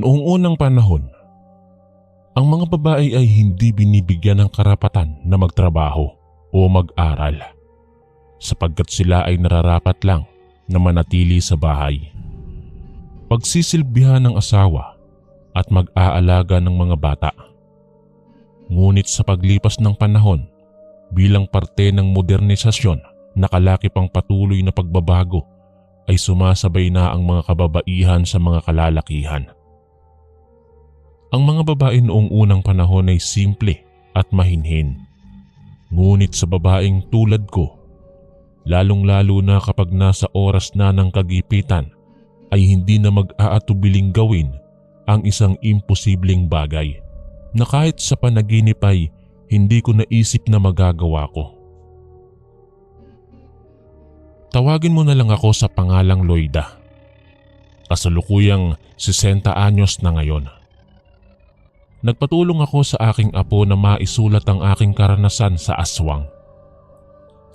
Noong unang panahon, ang mga babae ay hindi binibigyan ng karapatan na magtrabaho o mag-aral sapagkat sila ay nararapat lang na manatili sa bahay. Pagsisilbihan ng asawa at mag-aalaga ng mga bata. Ngunit sa paglipas ng panahon, bilang parte ng modernisasyon na kalakipang patuloy na pagbabago, ay sumasabay na ang mga kababaihan sa mga kalalakihan. Ang mga babae noong unang panahon ay simple at mahinhin. Ngunit sa babaeng tulad ko, lalong-lalo na kapag nasa oras na ng kagipitan, ay hindi na mag-aatubiling gawin ang isang imposibleng bagay na kahit sa panaginip ay hindi ko naisip na magagawa ko. Tawagin mo na lang ako sa pangalang Loida. Kasalukuyang 60 anyos na ngayon. Nagpatulong ako sa aking apo na maisulat ang aking karanasan sa aswang.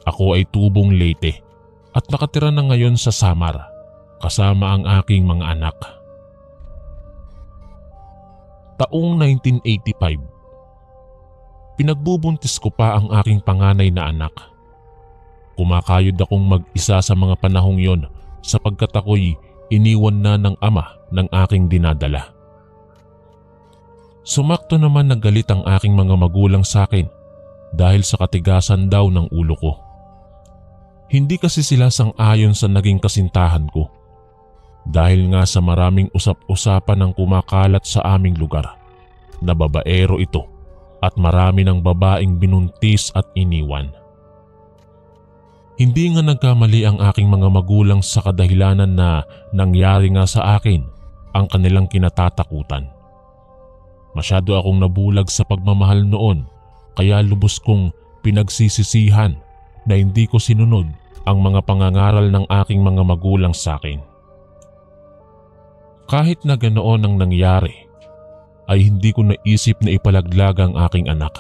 Ako ay tubong Leyte at nakatira na ngayon sa Samar kasama ang aking mga anak. Taong 1985. Pinagbubuntis ko pa ang aking panganay na anak. Kumakayod akong mag-isa sa mga panahong yon sapagkat ako'y iniwan na ng ama ng aking dinadala. Sumakto naman nagalit ang aking mga magulang sa akin dahil sa katigasan daw ng ulo ko. Hindi kasi sila sang-ayon sa naging kasintahan ko dahil nga sa maraming usap-usapan ng kumakalat sa aming lugar na babaero ito at marami ng babaeng binuntis at iniwan. Hindi nga nagkamali ang aking mga magulang sa kadahilanan na nangyari nga sa akin ang kanilang kinatatakutan. Masyado akong nabulag sa pagmamahal noon kaya lubos kong pinagsisisihan na hindi ko sinunod ang mga pangangaral ng aking mga magulang sa akin. Kahit na ganoon ang nangyari, ay hindi ko naisip na ipalaglag ang aking anak.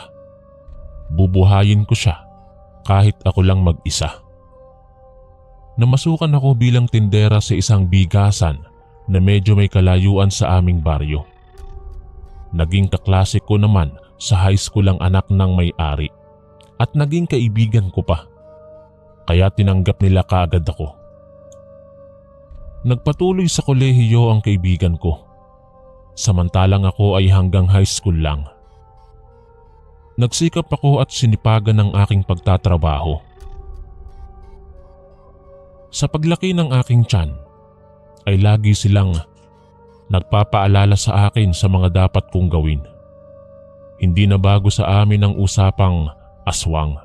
Bubuhayin ko siya kahit ako lang mag-isa. Namasukan ako bilang tindera sa isang bigasan na medyo may kalayuan sa aming baryo. Naging kaklase ko naman sa high school ang anak ng may-ari at naging kaibigan ko pa. Kaya tinanggap nila kaagad ako. Nagpatuloy sa kolehiyo ang kaibigan ko. Samantalang ako ay hanggang high school lang. Nagsikap ako at sinipagan ng aking pagtatrabaho. Sa paglaki ng aking tiyan, ay lagi silang nagpapaalala sa akin sa mga dapat kong gawin. Hindi na bago sa amin ang usapang aswang.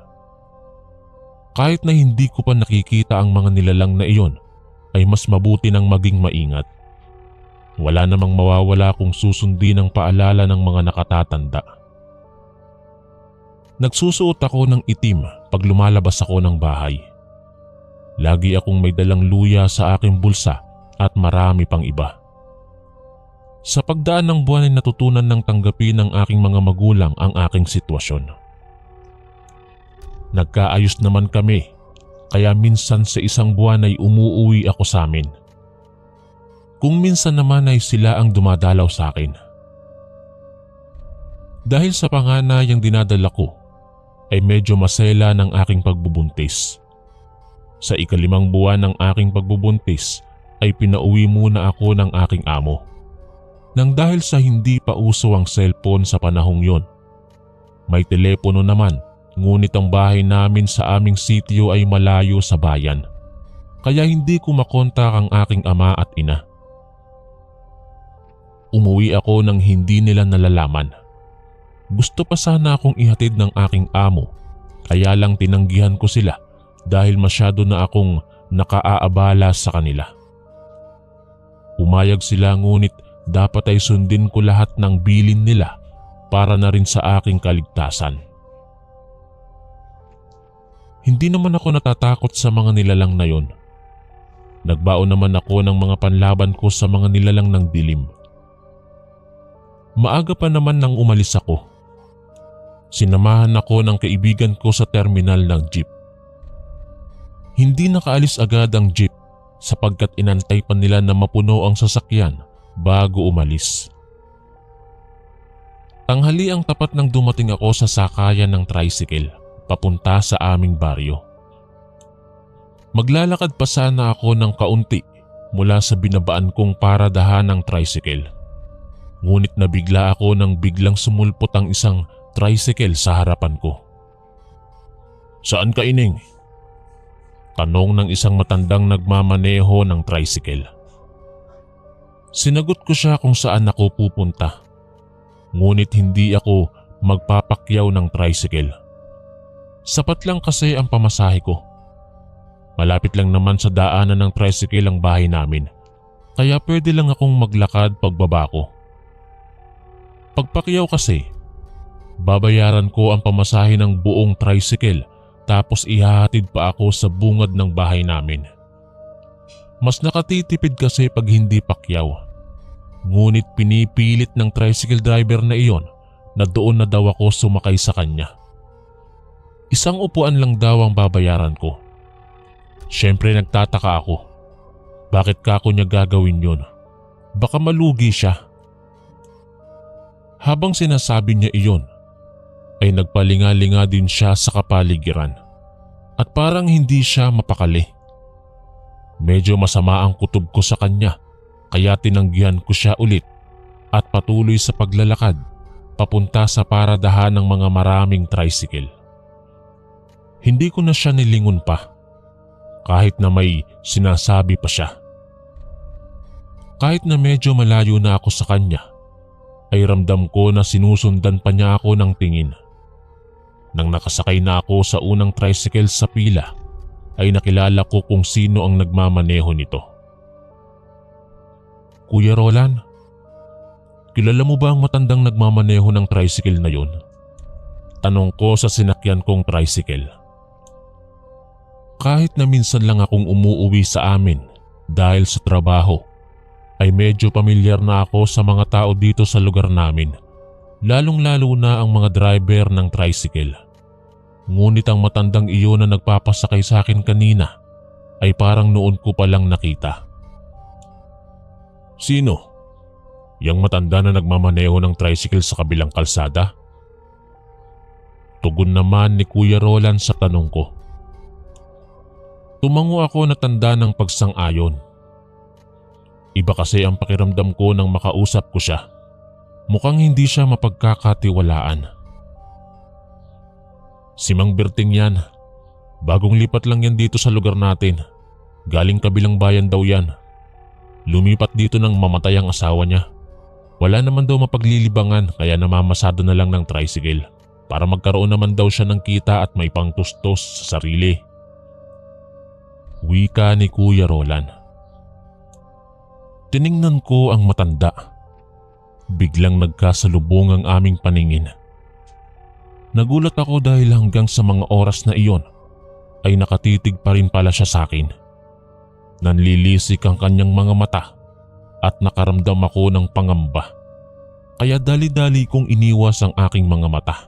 Kahit na hindi ko pa nakikita ang mga nilalang na iyon, ay mas mabuti nang maging maingat. Wala namang mawawala kung susundin ang paalala ng mga nakatatanda. Nagsusuot ako ng itim pag lumalabas ako ng bahay. Lagi akong may dalang luya sa aking bulsa at marami pang iba. Sa pagdaan ng buwan ay natutunan ng tanggapin ng aking mga magulang ang aking sitwasyon. Nagkaayos naman kami, kaya minsan sa isang buwan ay umuuwi ako sa amin. Kung minsan naman ay sila ang dumadalaw sa akin. Dahil sa panganay ang dinadala ko, ay medyo masela ng aking pagbubuntis. Sa ika-5 buwan ng aking pagbubuntis ay pinauwi muna ako ng aking amo. Nang dahil sa hindi pa uso ang cellphone sa panahong yon. May telepono naman, ngunit ang bahay namin sa aming sitio ay malayo sa bayan. Kaya hindi ko makontak ang aking ama at ina. Umuwi ako nang hindi nila nalalaman. Gusto pa sana akong ihatid ng aking amo, kaya lang tinanggihan ko sila dahil masyado na akong nakaaabala sa kanila. Umayag sila ngunit dapat ay sundin ko lahat ng bilin nila para na rin sa aking kaligtasan. Hindi naman ako natatakot sa mga nilalang na yon. Nagbaon naman ako ng mga panlaban ko sa mga nilalang ng dilim. Maaga pa naman nang umalis ako. Sinamahan ako ng kaibigan ko sa terminal ng jeep. Hindi nakaalis agad ang jeep sapagkat inantay pa nila na mapuno ang sasakyan bago umalis. Tanghali ang tapat nang dumating ako sa sakayan ng tricycle papunta sa aming baryo. Maglalakad pa sana ako ng kaunti mula sa binabaan kong paradahan ng tricycle. Ngunit nabigla ako nang biglang sumulpot ang isang tricycle sa harapan ko. "Saan ka, Ining?" Tanong ng isang matandang nagmamaneho ng tricycle. Sinagot ko siya kung saan ako pupunta. Ngunit hindi ako magpapakyaw ng tricycle. Sapat lang kasi ang pamasahe ko. Malapit lang naman sa daanan ng tricycle ang bahay namin, kaya pwede lang akong maglakad pagbaba ko. Pagpakyaw kasi, babayaran ko ang pamasahe ng buong tricycle tapos ihahatid pa ako sa bungad ng bahay namin. Mas nakatitipid kasi pag hindi pakyaw. Ngunit pinipilit ng tricycle driver na iyon na doon na daw ako sumakay sa kanya. Isang upuan lang daw ang babayaran ko. Siyempre nagtataka ako. Bakit kako niya gagawin yun? Baka malugi siya. Habang sinasabi niya iyon, ay nagpalinga-linga din siya sa kapaligiran at parang hindi siya mapakali. Medyo masama ang kutob ko sa kanya kaya tinanggihan ko siya ulit at patuloy sa paglalakad papunta sa paradahan ng mga maraming tricycle. Hindi ko na siya nilingon pa kahit na may sinasabi pa siya. Kahit na medyo malayo na ako sa kanya, ay ramdam ko na sinusundan pa niya ako ng tingin. Nang nakasakay na ako sa unang tricycle sa pila, ay nakilala ko kung sino ang nagmamaneho nito. "Kuya Roland, kilala mo ba ang matandang nagmamaneho ng tricycle na yun?" Tanong ko sa sinakyan kong tricycle. Kahit na minsan lang akong umuuwi sa amin dahil sa trabaho, ay medyo pamilyar na ako sa mga tao dito sa lugar namin, lalong-lalo na ang mga driver ng tricycle. Ngunit ang matandang iyon na nagpapasakay sa akin kanina ay parang noon ko palang nakita. "Sino? Yang matanda na nagmamaneho ng tricycle sa kabilang kalsada?" Tugon naman ni Kuya Roland sa tanong ko. Tumango ako na tanda ng pagsang-ayon. Iba kasi ang pakiramdam ko nang makausap ko siya. Mukhang hindi siya mapagkakatiwalaan. "Si Mang Berting yan. Bagong lipat lang yan dito sa lugar natin. Galing kabilang bayan daw yan. Lumipat dito nang mamatay ang asawa niya. Wala naman daw mapaglilibangan kaya namamasado na lang ng tricycle para magkaroon naman daw siya ng kita at may pangtustos sa sarili." Wika ni Kuya Roland. Tiningnan ko ang matanda. Biglang nagkasalubong ang aming paningin. Nagulat ako dahil hanggang sa mga oras na iyon ay nakatitig pa rin pala siya sa akin. Nanlilisik ang kanyang mga mata at nakaramdam ako ng pangamba. Kaya dali-dali kong iniwas ang aking mga mata.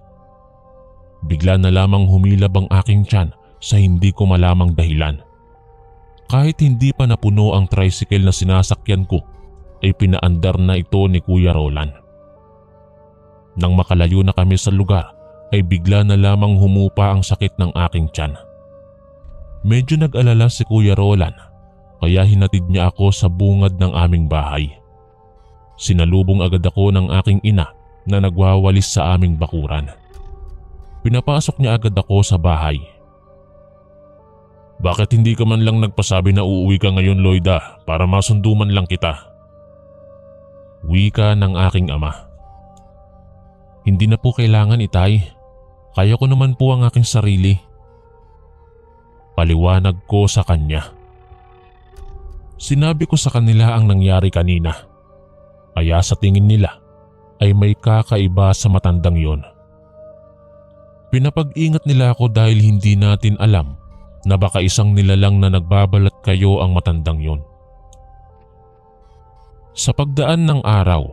Bigla na lamang humilab ang aking tiyan sa hindi ko malamang dahilan. Kahit hindi pa napuno ang tricycle na sinasakyan ko, ay pinaandar na ito ni Kuya Roland. Nang makalayo na kami sa lugar, ay bigla na lamang humupa ang sakit ng aking tiyan. Medyo nag-alala si Kuya Roland, kaya hinatid niya ako sa bungad ng aming bahay. Sinalubong agad ako ng aking ina na nagwawalis sa aming bakuran. Pinapasok niya agad ako sa bahay. "Bakit hindi ka man lang nagpasabi na uuwi ka ngayon, Loida, para masunduman lang kita?" Wika ng aking ama. "Hindi na po kailangan, Itay. Kaya ko naman po ang aking sarili." Paliwanag ko sa kanya. Sinabi ko sa kanila ang nangyari kanina. Kaya sa tingin nila ay may kakaiba sa matandang yon. Pinapag-ingat nila ako dahil hindi natin alam na baka isang nilalang na nagbabalat kayo ang matandang yon. Sa pagdaan ng araw,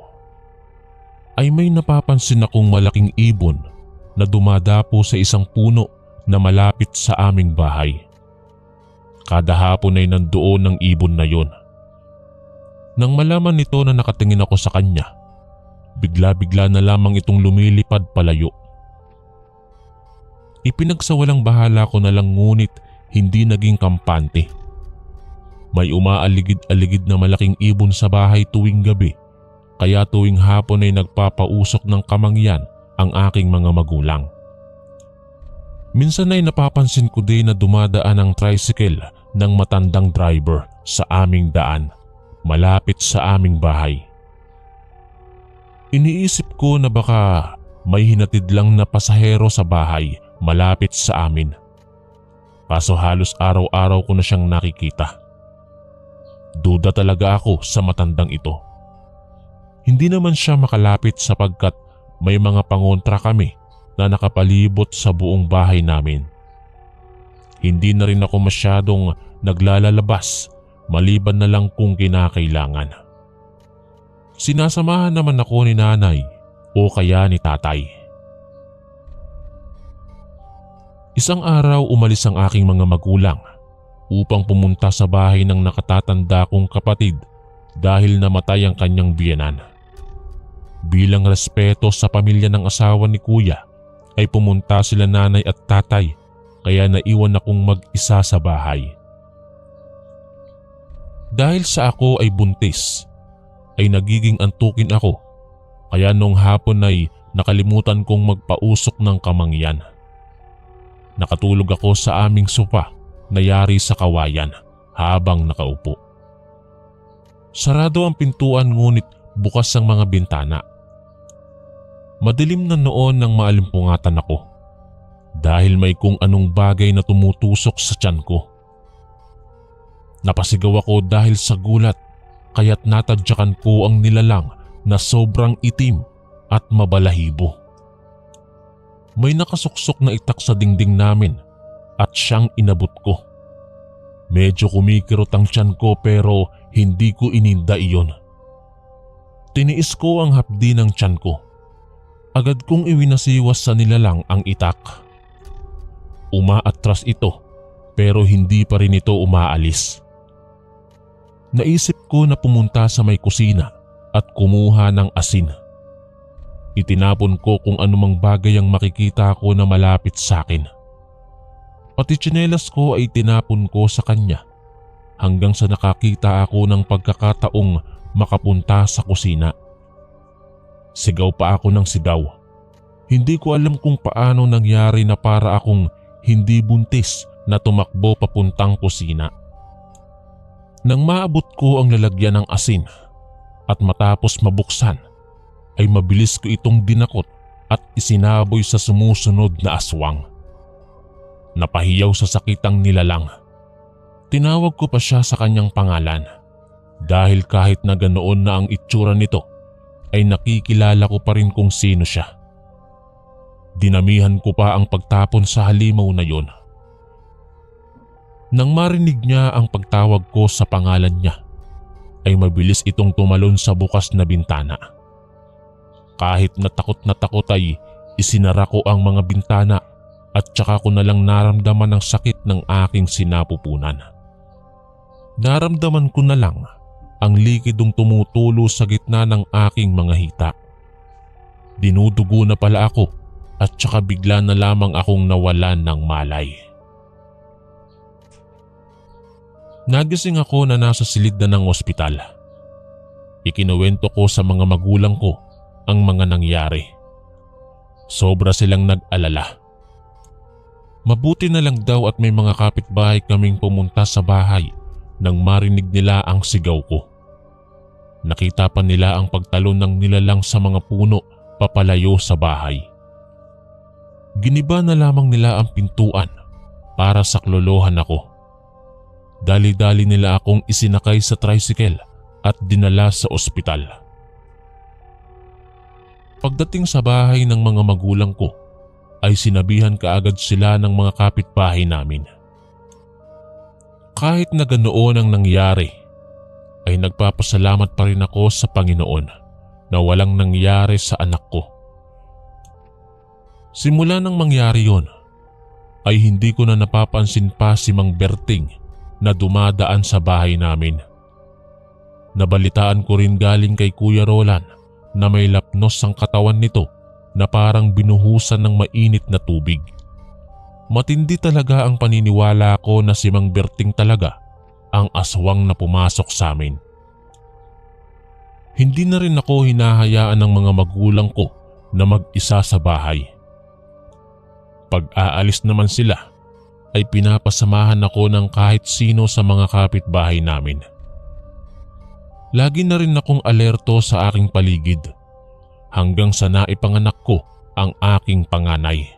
ay may napapansin akong malaking ibon na dumadapo sa isang puno na malapit sa aming bahay. Kada hapon ay nandoon ang ibon na yon. Nang malaman nito na nakatingin ako sa kanya, bigla-bigla na lamang itong lumilipad palayo. Ipinagsawalang bahala ko na lang ngunit hindi naging kampante. May umaaligid-aligid na malaking ibon sa bahay tuwing gabi, kaya tuwing hapon ay nagpapausok ng kamangyan ang aking mga magulang. Minsan ay napapansin ko din na dumadaan ang tricycle ng matandang driver sa aming daan, malapit sa aming bahay. Iniisip ko na baka may hinatid lang na pasahero sa bahay malapit sa amin. Kaso halos araw-araw ko na siyang nakikita. Duda talaga ako sa matandang ito. Hindi naman siya makalapit sapagkat may mga pangontra kami na nakapalibot sa buong bahay namin. Hindi na rin ako masyadong naglalalabas maliban na lang kung kinakailangan. Sinasamahan naman ako ni nanay o kaya ni tatay. Isang araw umalis ang aking mga magulang upang pumunta sa bahay ng nakatatanda kong kapatid dahil namatay ang kanyang biyenan. Bilang respeto sa pamilya ng asawa ni kuya ay pumunta sila nanay at tatay kaya naiwan akong mag-isa sa bahay. Dahil sa ako ay buntis, ay nagiging antukin ako kaya nung hapon ay nakalimutan kong magpausok ng kamangyan. Nakatulog ako sa aming sopa na yari sa kawayan habang nakaupo. Sarado ang pintuan ngunit bukas ang mga bintana. Madilim na noon nang maalimpungatan ako dahil may kung anong bagay na tumutusok sa tiyan ko. Napasigaw ako dahil sa gulat kaya't natadyakan ko ang nilalang na sobrang itim at mabalahibo. May nakasuksok na itak sa dingding namin at siyang inabot ko. Medyo kumikirot ang tiyan ko pero hindi ko ininda iyon. Tiniis ko ang hapdi ng tiyan ko. Agad kong iwinasiwas sa nilalang ang itak. Umaatras ito pero hindi pa rin ito umaalis. Naisip ko na pumunta sa may kusina at kumuha ng asin. Itinapon ko kung anumang bagay ang makikita ko na malapit sa akin. Pati tsinelas ko ay tinapon ko sa kanya hanggang sa nakakita ako ng pagkakataong makapunta sa kusina. Sigaw pa ako ng sigaw. Hindi ko alam kung paano nangyari na para akong hindi buntis na tumakbo papuntang kusina. Nang maabot ko ang lalagyan ng asin at matapos mabuksan, ay mabilis ko itong dinakot at isinaboy sa sumusunod na aswang. Napahiyaw sa sakit ang nilalang. Tinawag ko pa siya sa kanyang pangalan dahil kahit na ganoon na ang itsura nito ay nakikilala ko pa rin kung sino siya. Dinamihan ko pa ang pagtapon sa halimaw na yon. Nang marinig niya ang pagtawag ko sa pangalan niya, ay mabilis itong tumalon sa bukas na bintana. Kahit na takot ay isinara ko ang mga bintana at tsaka ko na lang naramdaman ang sakit ng aking sinapupunan. Naramdaman ko na lang ang likidong tumutulo sa gitna ng aking mga hita. Dinudugo na pala ako at tsaka bigla na lamang akong nawalan ng malay. Nagising ako na nasa silid na ng ospital. Ikinuwento ko sa mga magulang ko ang mga nangyari. Sobra silang nag-alala. Mabuti na lang daw at may mga kapitbahay kaming pumunta sa bahay nang marinig nila ang sigaw ko. Nakita pa nila ang pagtalon ng nilalang sa mga puno papalayo sa bahay. Giniba na lamang nila ang pintuan para saklolohan ako. Dali-dali nila akong isinakay sa tricycle at dinala sa ospital. Pagdating sa bahay ng mga magulang ko ay sinabihan kaagad sila ng mga kapitbahay namin. Kahit na ganoon ang nangyari, ay nagpapasalamat pa rin ako sa Panginoon na walang nangyari sa anak ko. Simula nang mangyari yon, ay hindi ko na napapansin pa si Mang Berting na dumadaan sa bahay namin. Nabalitaan ko rin galing kay Kuya Roland na may lapnos ang katawan nito na parang binuhusan ng mainit na tubig. Matindi talaga ang paniniwala ko na si Mang Berting talaga ang aswang na pumasok sa amin. Hindi na rin ako hinahayaan ng mga magulang ko na mag-isa sa bahay. Pag aalis naman sila ay pinapasamahan ako ng kahit sino sa mga kapitbahay namin. Lagi na rin akong alerto sa aking paligid hanggang sa naipanganak ko ang aking panganay.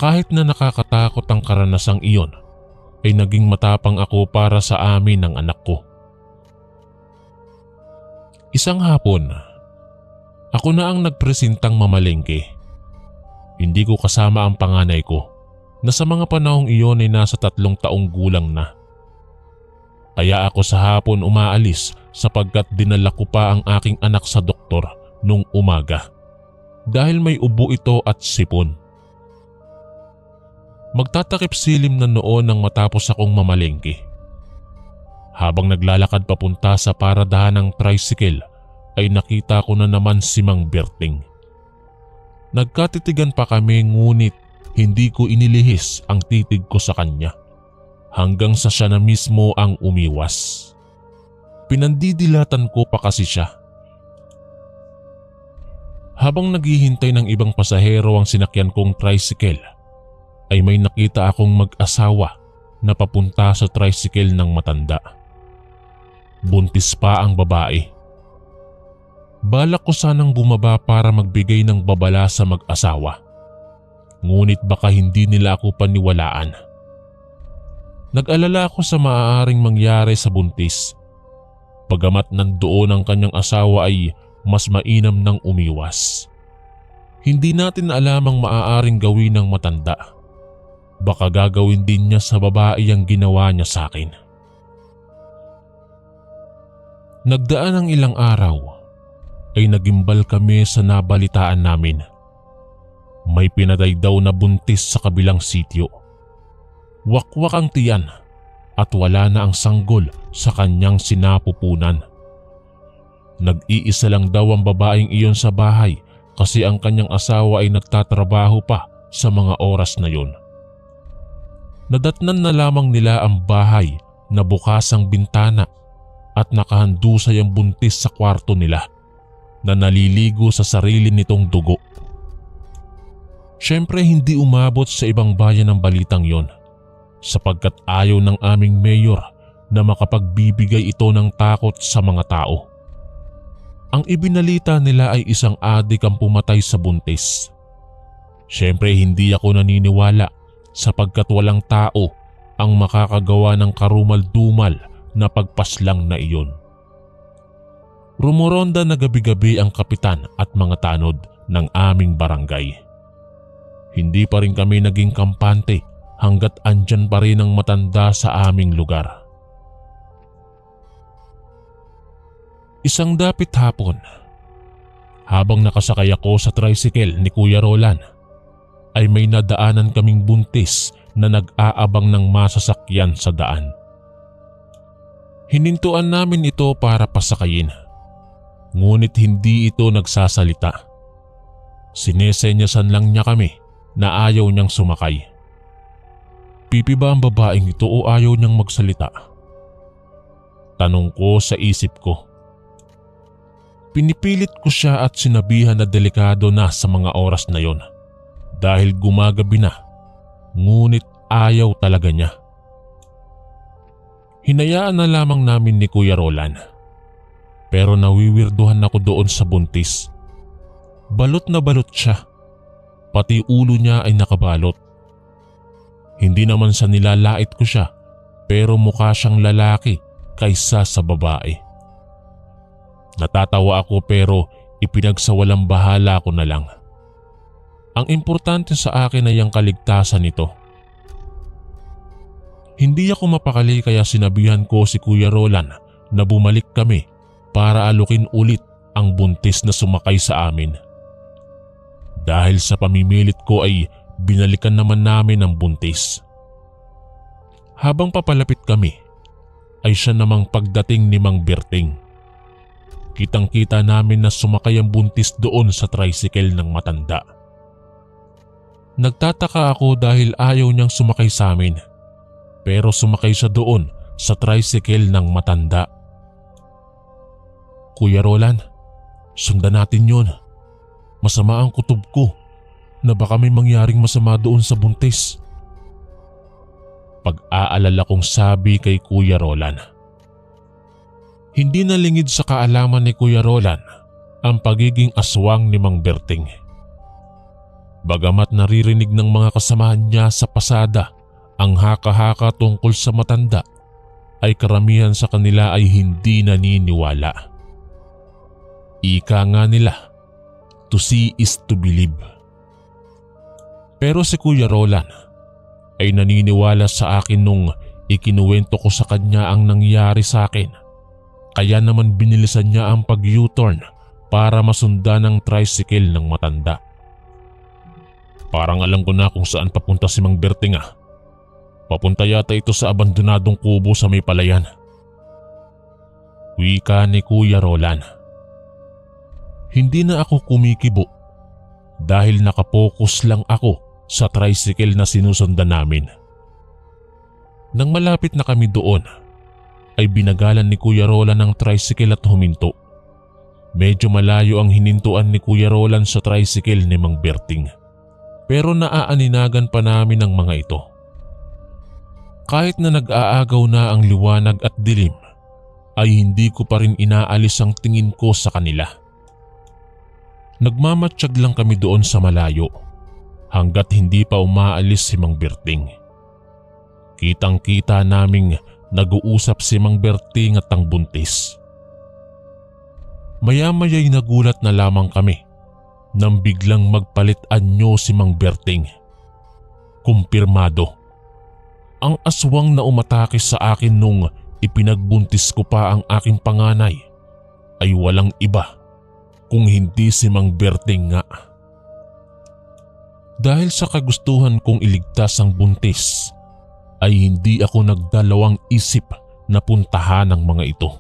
Kahit na nakakatakot ang karanasang iyon, ay naging matapang ako para sa amin ng anak ko. Isang hapon, ako na ang nagpresentang mamalengke. Hindi ko kasama ang panganay ko na sa mga panahong iyon ay nasa 3 taong gulang na. Kaya ako sa hapon umaalis sapagkat dinala ko pa ang aking anak sa doktor nung umaga dahil may ubo ito at sipon. Magtatakip silim na noon nang matapos akong mamalengke. Habang naglalakad papunta sa paradahan ng tricycle ay nakita ko na naman si Mang Berting. Nagkatitigan pa kami ngunit hindi ko inilihis ang titig ko sa kanya hanggang sa siya na mismo ang umiwas. Pinandidilatan ko pa kasi siya. Habang naghihintay ng ibang pasahero ang sinakyan kong tricycle, ay may nakita akong mag-asawa na papunta sa tricycle ng matanda. Buntis pa ang babae. Balak ko sanang bumaba para magbigay ng babala sa mag-asawa. Ngunit baka hindi nila ako paniwalaan. Nag-alala ako sa maaaring mangyari sa buntis. Pagamat nandoon ang kanyang asawa ay mas mainam nang umiwas. Hindi natin alam ang maaaring gawin ng matanda. Baka gagawin din niya sa babae ang ginawa niya sa akin. Nagdaan ang ilang araw ay nagimbal kami sa nabalitaan namin. May pinaday daw na buntis sa kabilang sitio. Wakwak ang tiyan at wala na ang sanggol sa kanyang sinapupunan. Nag-iisa lang daw ang babaeng iyon sa bahay kasi ang kanyang asawa ay nagtatrabaho pa sa mga oras na yun. Nadatnan na lamang nila ang bahay na bukas ang bintana at nakahandusay ang buntis sa kwarto nila na naliligo sa sarili nitong dugo. Siyempre hindi umabot sa ibang bayan ang balitang yon sapagkat ayaw ng aming mayor na makapagbibigay ito ng takot sa mga tao. Ang ibinalita nila ay isang adik ang pumatay sa buntis. Siyempre hindi ako naniniwala sapagkat walang tao ang makakagawa ng karumal-dumal na pagpaslang na iyon. Rumoronda na gabi-gabi ang kapitan at mga tanod ng aming barangay. Hindi pa rin kami naging kampante hanggat andyan pa rin ang matanda sa aming lugar. Isang dapit hapon, habang nakasakay ako sa tricycle ni Kuya Roland, ay may nadaanan kaming buntis na nag-aabang ng masasakyan sa daan. Hinintuan namin ito para pasakayin, ngunit hindi ito nagsasalita. Sinesenyasan lang niya kami na ayaw niyang sumakay. Pipi ba ang babaeng ito o ayaw niyang magsalita? Tanong ko sa isip ko. Pinipilit ko siya at sinabihan na delikado na sa mga oras na yon dahil gumagabi na, ngunit ayaw talaga niya. Hinayaan na lamang namin ni Kuya Roland. Pero nawiwirduhan ako doon sa buntis. Balot na balot siya. Pati ulo niya ay nakabalot. Hindi naman sa nilalait ko siya pero mukha siyang lalaki kaysa sa babae. Natatawa ako pero ipinagsawalang bahala ko na lang. Ang importante sa akin ay ang kaligtasan nito. Hindi ako mapakali kaya sinabihan ko si Kuya Roland na bumalik kami para alukin ulit ang buntis na sumakay sa amin. Dahil sa pamimilit ko ay binalikan naman namin ang buntis. Habang papalapit kami ay siya namang pagdating ni Mang Berting. Kitang-kita namin na sumakay ang buntis doon sa tricycle ng matanda. Nagtataka ako dahil ayaw niyang sumakay sa amin, pero sumakay siya doon sa tricycle ng matanda. Kuya Roland, sundan natin yun. Masama ang kutob ko na baka may mangyaring masama doon sa buntis. Pag-aalala kong sabi kay Kuya Roland. Hindi nalingid sa kaalaman ni Kuya Roland ang pagiging aswang ni Mang Berting. Bagamat naririnig ng mga kasamahan niya sa pasada ang haka-haka tungkol sa matanda, ay karamihan sa kanila ay hindi naniniwala. Ika nga nila, to see is to believe. Pero si Kuya Roland ay naniniwala sa akin nung ikinuwento ko sa kanya ang nangyari sa akin. Kaya naman binilisan niya ang pag-U-turn para masundan ng tricycle ng matanda. Parang alam ko na kung saan papunta si Mang Berting ah. Papunta yata ito sa abandonadong kubo sa may palayan. Wika ni Kuya Roland. Hindi na ako kumikibo dahil nakapokus lang ako sa tricycle na sinusundan namin. Nang malapit na kami doon, ay binagalan ni Kuya Roland ng tricycle at huminto. Medyo malayo ang hinintuan ni Kuya Roland sa tricycle ni Mang Berting. Pero naaaninagan pa namin ang mga ito. Kahit na nag-aagaw na ang liwanag at dilim, ay hindi ko pa rin inaalis ang tingin ko sa kanila. Nagmamatsyag lang kami doon sa malayo hanggat hindi pa umaalis si Mang Berting. Kitang-kita naming nag-uusap si Mang Berting at ang buntis. Maya-maya'y nagulat na lamang kami nang biglang magpalit anyo si Mang Berting. Kumpirmado. Ang aswang na umatake sa akin nung ipinagbuntis ko pa ang aking panganay ay walang iba kung hindi si Mang Berting nga. Dahil sa kagustuhan kong iligtas ang buntis, ay hindi ako nagdalawang isip na puntahan ang mga ito.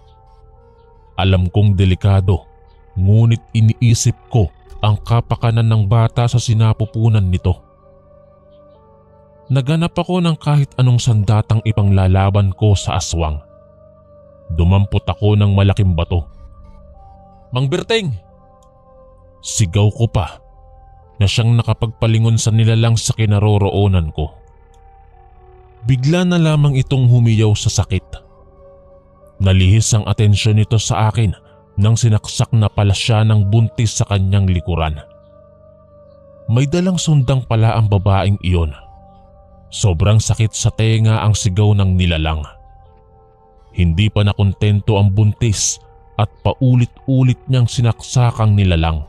Alam kong delikado, ngunit iniisip ko ang kapakanan ng bata sa sinapupunan nito. Naganap ako ng kahit anong sandatang ipanglalaban ko sa aswang. Dumampot ako ng malaking bato. Mang Berting! Sigaw ko pa na siyang nakapagpalingon sa nilalang sa kinaroroonan ko. Bigla na lamang itong humiyaw sa sakit. Nalihis ang atensyon nito sa akin nang sinaksak na pala siya ng buntis sa kanyang likuran. May dalang sundang pala ang babaeng iyon. Sobrang sakit sa tenga ang sigaw ng nilalang. Hindi pa nakontento ang buntis at paulit-ulit niyang sinaksak ang nilalang.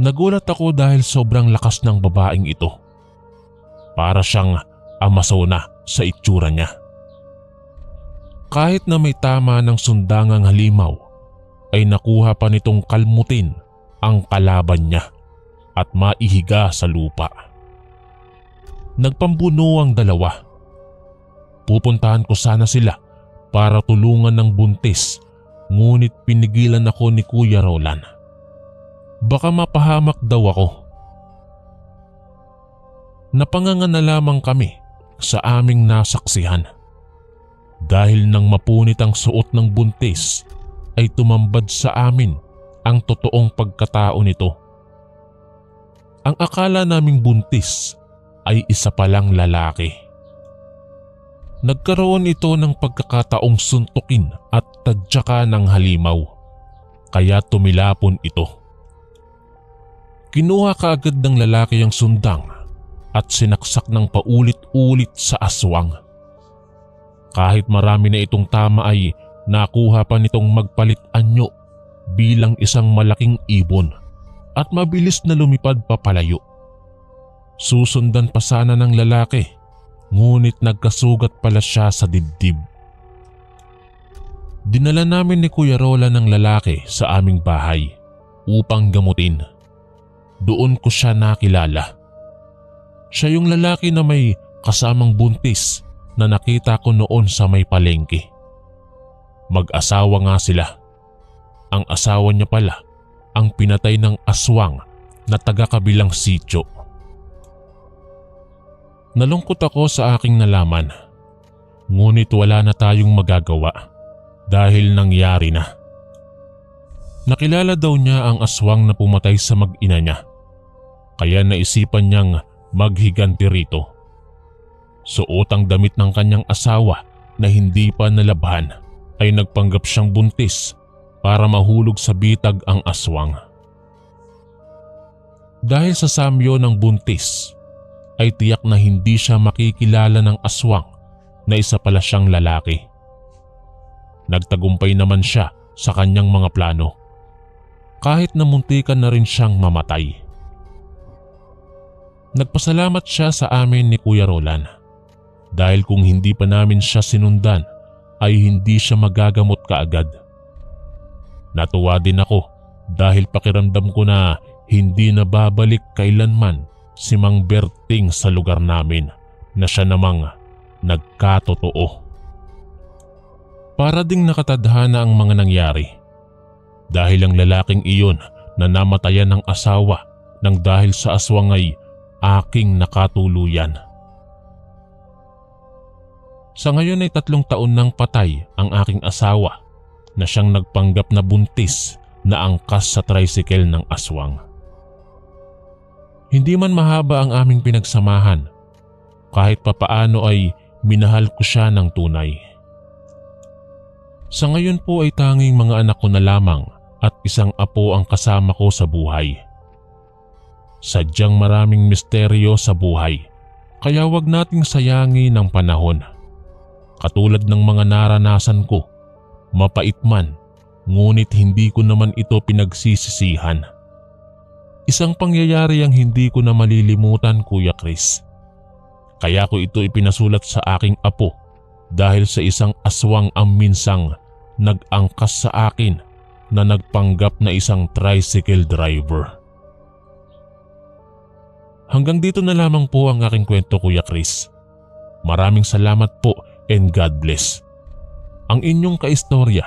Nagulat ako dahil sobrang lakas ng babaeng ito. Para siyang Amazona sa itsura niya. Kahit na may tama ng sundangang halimaw, ay nakuha pa nitong kalmutin ang kalaban niya at maihiga sa lupa. Nagpambuno ang dalawa. Pupuntahan ko sana sila para tulungan ng buntis, ngunit pinigilan ako ni Kuya Roland. Baka mapahamak daw ako. Napanganga na lamang kami sa aming nasaksihan. Dahil nang mapunit ang suot ng buntis, ay tumambad sa amin ang totoong pagkatao nito. Ang akala naming buntis ay isa palang lalaki. Nagkaroon ito ng pagkakataong suntukin at tadyakan ng halimaw, kaya tumilapon ito. Kinuha kaagad ng lalaki ang sundang at sinaksak ng paulit-ulit sa aswang. Kahit marami na itong tama ay nakuha pa nitong magpalit anyo bilang isang malaking ibon at mabilis na lumipad papalayo. Susundan pa sana ng lalaki, ngunit nagkasugat pala siya sa dibdib. Dinala namin ni Kuya Roland ng lalaki sa aming bahay upang gamutin. Doon ko siya nakilala. Siya yung lalaki na may kasamang buntis na nakita ko noon sa may palengke. Mag-asawa nga sila. Ang asawa niya pala ang pinatay ng aswang na taga-kabilang sityo. Nalungkot ako sa aking nalaman. Ngunit wala na tayong magagawa dahil nangyari na. Nakilala daw niya ang aswang na pumatay sa mag-ina niya. Kaya naisipan niyang maghiganti rito. Suotang damit ng kanyang asawa na hindi pa nalabhan ay nagpanggap siyang buntis para mahulog sa bitag ang aswang. Dahil sa samyo ng buntis, ay tiyak na hindi siya makikilala ng aswang na isa pala siyang lalaki. Nagtagumpay naman siya sa kanyang mga plano, kahit na muntikan na rin siyang mamatay. Nagpasalamat siya sa amin ni Kuya Roland dahil kung hindi pa namin siya sinundan ay hindi siya magagamot kaagad. Natuwa din ako dahil pakiramdam ko na hindi na babalik kailanman si Mang Berting sa lugar namin na siya namang nagkatotoo. Para ding nakatadhana ang mga nangyari dahil ang lalaking iyon na namatayan ng asawa nang dahil sa aswang ay aking nakatuluyan. Sa ngayon ay 3 taon nang patay ang aking asawa na siyang nagpanggap na buntis na angkas sa tricycle ng aswang. Hindi man mahaba ang aming pinagsamahan, kahit papaano ay minahal ko siya ng tunay. Sa ngayon po ay tanging mga anak ko na lamang at isang apo ang kasama ko sa buhay. Sadyang maraming misteryo sa buhay, kaya wag nating sayangin ang panahon. Katulad ng mga naranasan ko, mapait man, ngunit hindi ko naman ito pinagsisisihan. Isang pangyayari ang hindi ko na malilimutan, Kuya Chris. Kaya ko ito ipinasulat sa aking apo dahil sa isang aswang ang minsang nag-angkas sa akin na nagpanggap na isang tricycle driver. Hanggang dito na lamang po ang aking kwento, Kuya Chris. Maraming salamat po and God bless. Ang inyong kaistorya,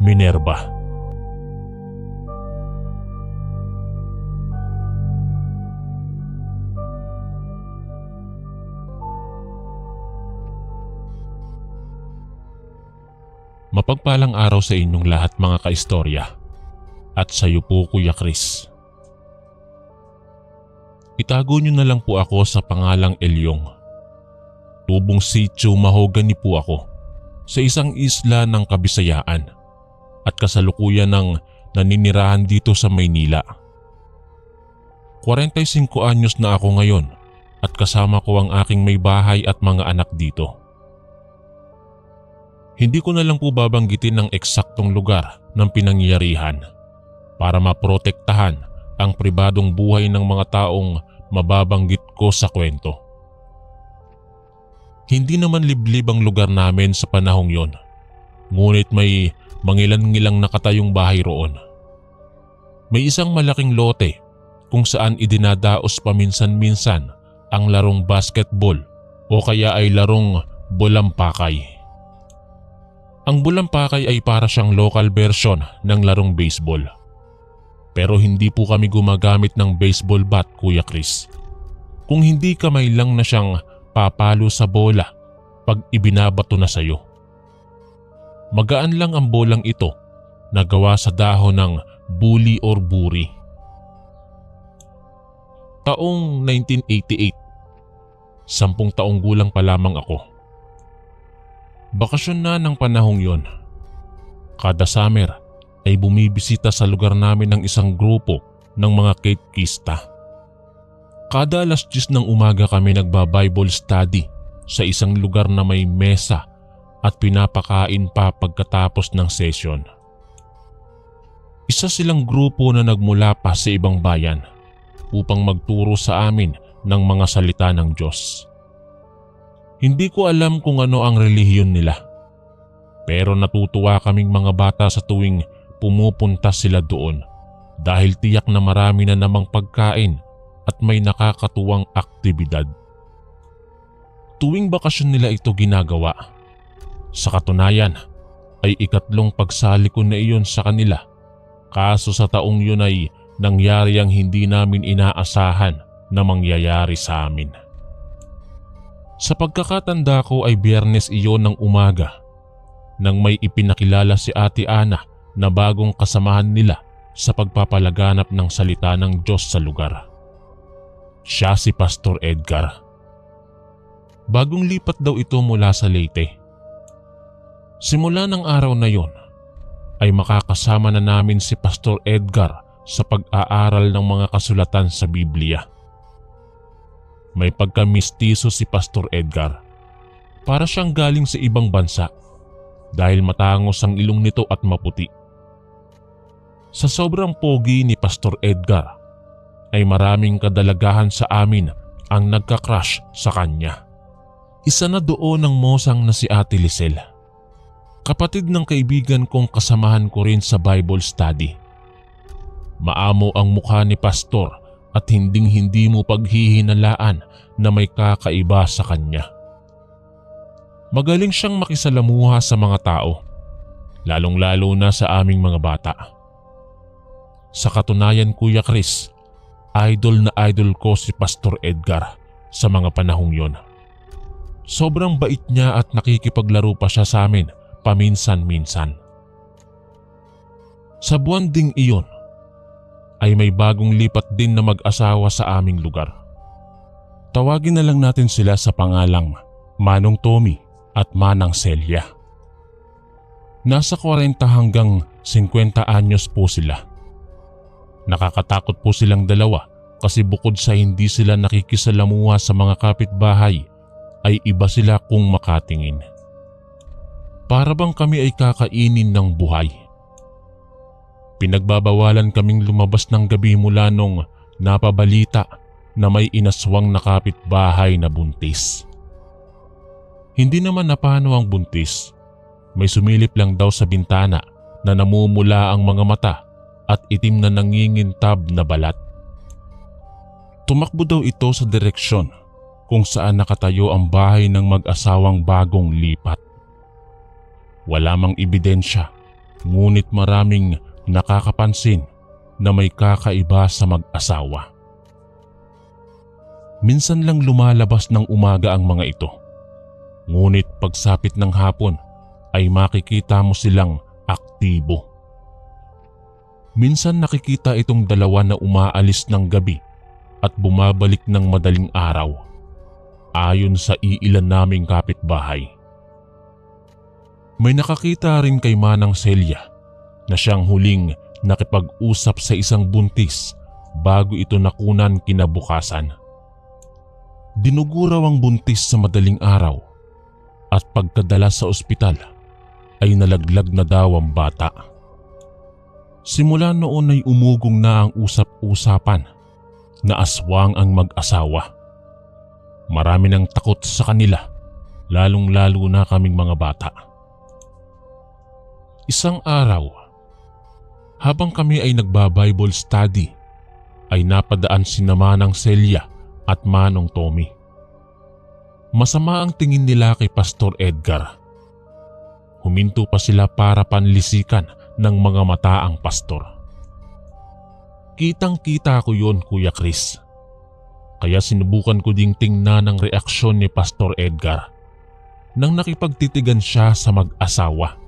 Minerva. Mapagpalang araw sa inyong lahat mga kaistorya at sa iyo po Kuya Chris. Itago niyo na lang po ako sa pangalang Elyong. Tubong sitio mahogany po ako sa isang isla ng Kabisayaan at kasalukuyan ng naninirahan dito sa Maynila. 45 anyos na ako ngayon at kasama ko ang aking may bahay at mga anak dito. Hindi ko na lang po babanggitin ang eksaktong lugar ng pinangyarihan para maprotektahan ang pribadong buhay ng mga taong mababanggit ko sa kwento. Hindi naman liblib ang lugar namin sa panahong yon, ngunit may mangilan-ngilang nakatayong bahay roon. May isang malaking lote kung saan idinadaos paminsan-minsan ang larong basketball o kaya ay larong bulampakay. Ang bulampakay ay para siyang local version ng larong baseball. Pero hindi po kami gumagamit ng baseball bat, Kuya Chris. Kung hindi kamay lang na siyang papalo sa bola pag ibinabato na sayo. Magaan lang ang bolang ito na gawa sa dahon ng buli or buri. Taong 1988, 10 taong gulang pa lamang ako. Bakasyon na ng panahong yon. Kada summer ay bumibisita sa lugar namin ng isang grupo ng mga katekista. Kada 10:00 ng umaga kami nagba-Bible study sa isang lugar na may mesa at pinapakain pa pagkatapos ng session. Isa silang grupo na nagmula pa sa ibang bayan upang magturo sa amin ng mga salita ng Diyos. Hindi ko alam kung ano ang relihiyon nila, pero natutuwa kaming mga bata sa tuwing pumupunta sila doon dahil tiyak na marami na namang pagkain at may nakakatuwang aktibidad. Tuwing bakasyon nila ito ginagawa. Sa katunayan, ay ikatlong pagsali ko na iyon sa kanila. Kaso sa taong yun ay nangyari ang hindi namin inaasahan na mangyayari sa amin. Sa pagkakatanda ko ay Biyernes iyon ng umaga nang may ipinakilala si Ate Ana na bagong kasamahan nila sa pagpapalaganap ng salita ng Diyos sa lugar. Siya si Pastor Edgar. Bagong lipat daw ito mula sa Leyte. Simula ng araw na yon ay makakasama na namin si Pastor Edgar sa pag-aaral ng mga kasulatan sa Biblia. May pagka-mistiso si Pastor Edgar. Para siyang galing sa ibang bansa dahil matangos ang ilong nito at maputi. Sa sobrang pogi ni Pastor Edgar ay maraming kadalagahan sa amin ang nagka-crush sa kanya. Isa na doon ang mosang na si Ate Lisel. Kapatid ng kaibigan kong kasamahan ko rin sa Bible study. Maamo ang mukha ni Pastor at hinding-hindi mo paghihinalaan na may kakaiba sa kanya. Magaling siyang makisalamuha sa mga tao, lalong-lalo na sa aming mga bata. Sa katunayan, Kuya Chris, idol na idol ko si Pastor Edgar sa mga panahong yon. Sobrang bait niya at nakikipaglaro pa siya sa amin paminsan-minsan. Sa buwan ding iyon ay may bagong lipat din na mag-asawa sa aming lugar. Tawagin na lang natin sila sa pangalang Manong Tommy at Manang Celia. Nasa 40 hanggang 50 anyos po sila. Nakakatakot po silang dalawa kasi bukod sa hindi sila nakikisalamuha sa mga kapitbahay ay iba sila kung makatingin. Para bang kami ay kakainin ng buhay. Pinagbabawalan kaming lumabas ng gabi mula nung napabalita na may inaswang na kapitbahay na buntis. Hindi naman napano ang buntis. May sumilip lang daw sa bintana na namumula ang mga mata at itim na nangingintab na balat. Tumakbo daw ito sa direksyon kung saan nakatayo ang bahay ng mag-asawang bagong lipat. Wala mang ebidensya, ngunit maraming nakakapansin na may kakaiba sa mag-asawa. Minsan lang lumalabas ng umaga ang mga ito. Ngunit pagsapit ng hapon ay makikita mo silang aktibo. Minsan nakikita itong dalawa na umaalis ng gabi at bumabalik ng madaling araw, ayon sa iilan naming kapitbahay. May nakakita rin kay Manang Celia na siyang huling nakipag-usap sa isang buntis bago ito nakunan kinabukasan. Dinuguraw ang buntis sa madaling araw at pagkadala sa ospital ay nalaglag na daw ang bata. Simula noon ay umugong na ang usap-usapan na aswang ang mag-asawa. Marami nang takot sa kanila, lalong-lalo na kaming mga bata. Isang araw, habang kami ay nagba-Bible study, ay napadaan si Manang Celia at Manong Tommy. Masama ang tingin nila kay Pastor Edgar. Huminto pa sila para panlisikan ng mga mata ang pastor. Kitang-kita ko yon, Kuya Chris. Kaya sinubukan ko ding tingnan ang reaksyon ni Pastor Edgar nang nakipagtitigan siya sa mag-asawa.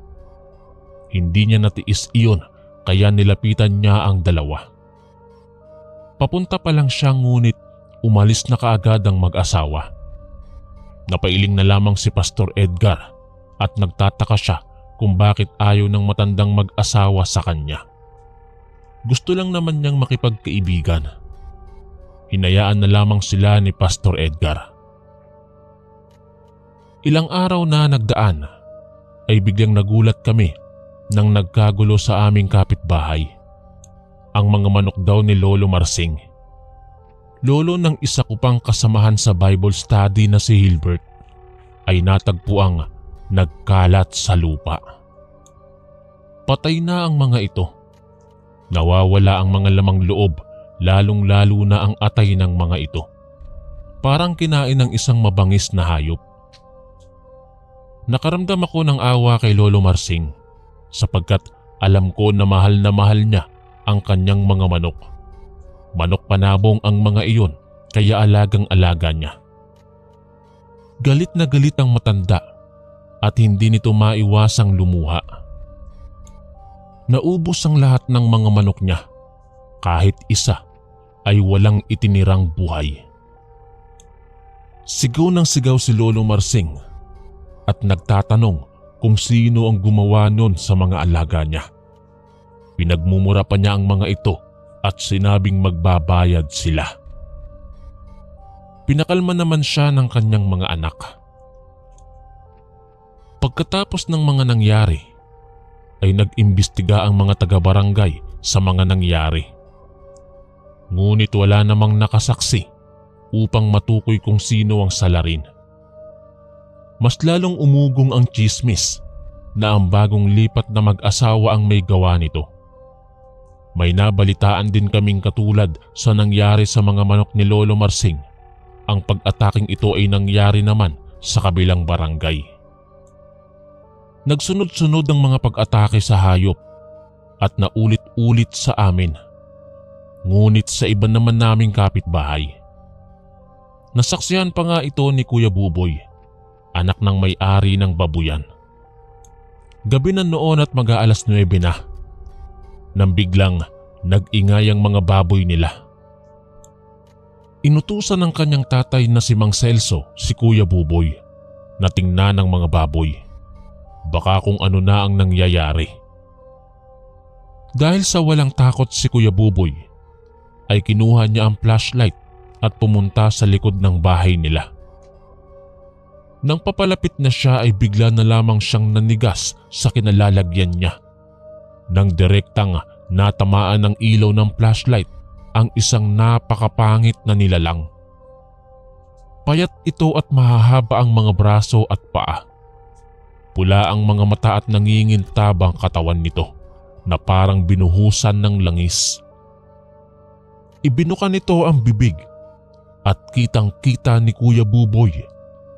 Hindi niya natiis iyon kaya nilapitan niya ang dalawa. Papunta pa lang siya ngunit umalis na kaagad ang mag-asawa. Napailing na lamang si Pastor Edgar at nagtataka siya kung bakit ayaw ng matandang mag-asawa sa kanya. Gusto lang naman niyang makipagkaibigan. Hinayaan na lamang sila ni Pastor Edgar. Ilang araw na nagdaan ay biglang nagulat kami nang nagkagulo sa aming kapitbahay. Ang mga manok daw ni Lolo Marsing. Lolo ng isa ko pang kasamahan sa Bible study na si Hilbert ay natagpuang nagkalat sa lupa. Patay na ang mga ito. Nawawala ang mga lamang loob, lalong-lalo na ang atay ng mga ito. Parang kinain ng isang mabangis na hayop. Nakaramdam ako ng awa kay Lolo Marsing sapagkat alam ko na mahal niya ang kanyang mga manok. Manok panabong ang mga iyon kaya alagang-alaga niya. Galit na galit ang matanda at hindi nito maiwasang lumuha. Naubos ang lahat ng mga manok niya, kahit isa ay walang itinirang buhay. Sigaw ng sigaw si Lolo Marsing at nagtatanong kung sino ang gumawa nun sa mga alaga niya. Pinagmumura pa niya ang mga ito at sinabing magbabayad sila. Pinakalma naman siya ng kanyang mga anak. Pagkatapos ng mga nangyari, ay nag-imbestiga ang mga taga-barangay sa mga nangyari. Ngunit wala namang nakasaksi upang matukoy kung sino ang salarin. Mas lalong umugong ang tsismis na ang bagong lipat na mag-asawa ang may gawa nito. May nabalitaan din kaming katulad sa nangyari sa mga manok ni Lolo Marsing. Ang pag-ataking ito ay nangyari naman sa kabilang barangay. Nagsunod-sunod ang mga pag-atake sa hayop at naulit-ulit sa amin. Ngunit sa iba naman naming kapitbahay. Nasaksihan pa nga ito ni Kuya Buboy, anak ng may-ari ng babuyan. Gabi na noon at mag-aalas 9 na, nang biglang nag-ingay ang mga baboy nila. Inutusan ng kanyang tatay na si Mang Celso si Kuya Buboy na tingnan ng mga baboy. Baka kung ano na ang nangyayari. Dahil sa walang takot si Kuya Buboy, ay kinuha niya ang flashlight at pumunta sa likod ng bahay nila. Nang papalapit na siya ay bigla na lamang siyang nanigas sa kinalalagyan niya. Nang direktang natamaan ng ilaw ng flashlight ang isang napakapangit na nilalang. Payat ito at mahahaba ang mga braso at paa. Pula ang mga mata at nangingintabang katawan nito na parang binuhusan ng langis. Ibinuka nito ang bibig at kitang-kita ni Kuya Buboy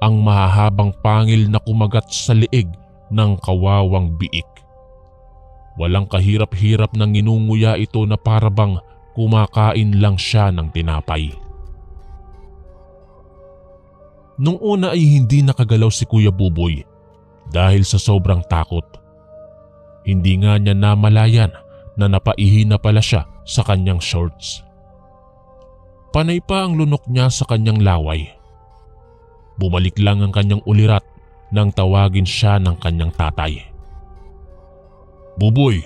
ang mahahabang pangil na kumagat sa leeg ng kawawang biik. Walang kahirap-hirap na nginunguya ito na parabang kumakain lang siya ng tinapay. Nung una ay hindi nakagalaw si Kuya Buboy dahil sa sobrang takot. Hindi nga niya namalayan na napaihi na pala siya sa kanyang shorts. Panay pa ang lunok niya sa kanyang laway. Bumalik lang ang kanyang ulirat nang tawagin siya ng kanyang tatay. "Buboy,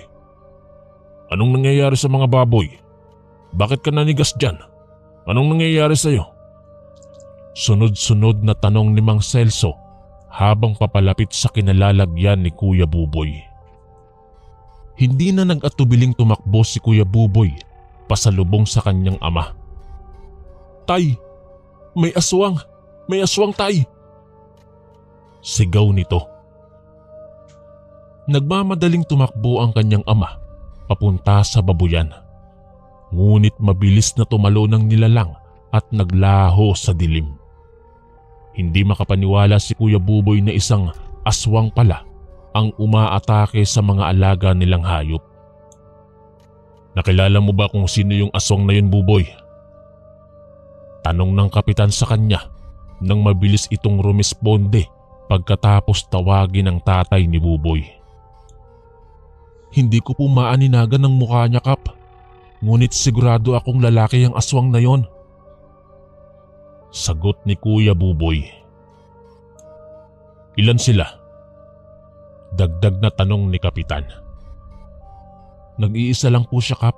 anong nangyayari sa mga baboy? Bakit ka nanigas dyan? Anong nangyayari sa'yo?" Sunod-sunod na tanong ni Mang Celso habang papalapit sa kinalalagyan ni Kuya Buboy. Hindi na nag-atubiling tumakbo si Kuya Buboy pasalubong sa kanyang ama. "Tay, may aswang! May aswang, tay!" Sigaw nito. Nagmamadaling tumakbo ang kanyang ama papunta sa babuyan. Ngunit mabilis na tumalo ng nilalang at naglaho sa dilim. Hindi makapaniwala si Kuya Buboy na isang aswang pala ang umaatake sa mga alaga nilang hayop. "Nakilala mo ba kung sino yung aswang na yun, Buboy?" Tanong ng kapitan sa kanya nang mabilis itong rumisponde pagkatapos tawagin ang tatay ni Buboy. "Hindi ko po maaninagan ng mukha niya, Kap. Ngunit sigurado akong lalaki ang aswang na yon." Sagot ni Kuya Buboy. "Ilan sila?" Dagdag na tanong ni kapitan. "Nag-iisa lang po siya, Kap.